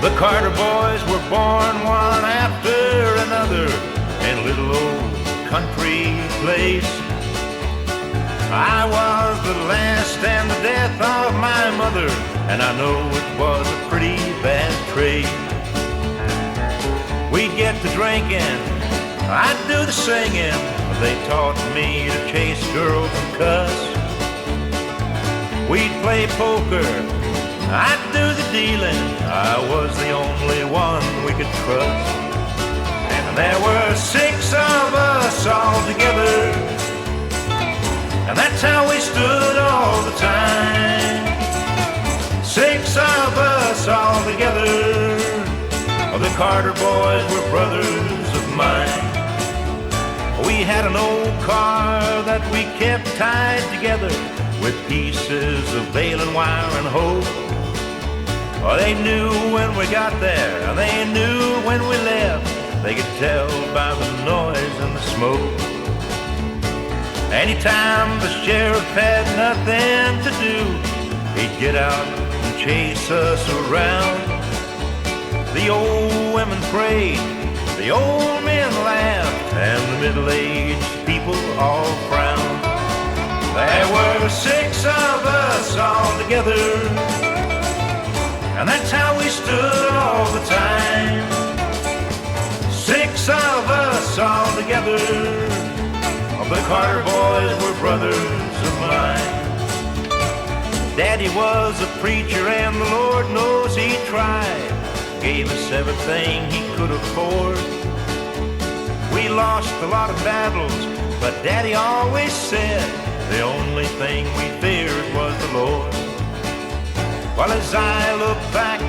The Carter boys were born one after another in a little old country place. I was the last and the death of my mother, and I know it was a pretty bad trade. We'd get to drinking, I'd do the singing. They taught me to chase girls and cuss. We'd play poker, I'd do the dealing. I was the only one we could trust. And there were 6 of us all together, and that's how we stood all the time. 6 of us all together. The Carter boys were brothers of mine. We had an old car that we kept tied together with pieces of baling wire and hoe. Well, they knew when we got there, and they knew when we left. They could tell by the noise and the smoke. Anytime the sheriff had nothing to do, he'd get out and chase us around. The old women prayed, the old men laughed, and the middle-aged people all frowned. There were 6 of us all together, and that's how we stood all the time. 6 of us all together. The Carter boys were brothers of mine. Daddy was a preacher, and the Lord knows he tried. Gave us everything he could afford. We lost a lot of battles, but Daddy always said the only thing we feared was the Lord. While as I look back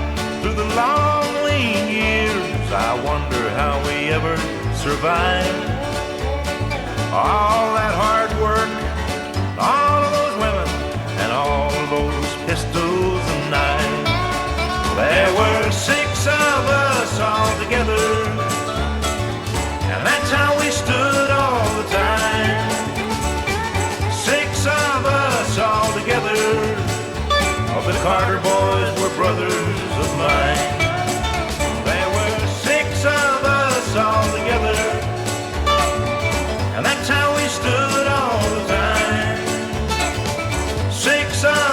through the long lean years, I wonder how we ever survived. All that hard work, all of those women, and all of those pistols and knives. There were 6 of us all together, and that's how we stood all the time. 6 of us all together. The Carter boys were brothers of mine. There were 6 of us all together, and that's how we stood all the time. 6 of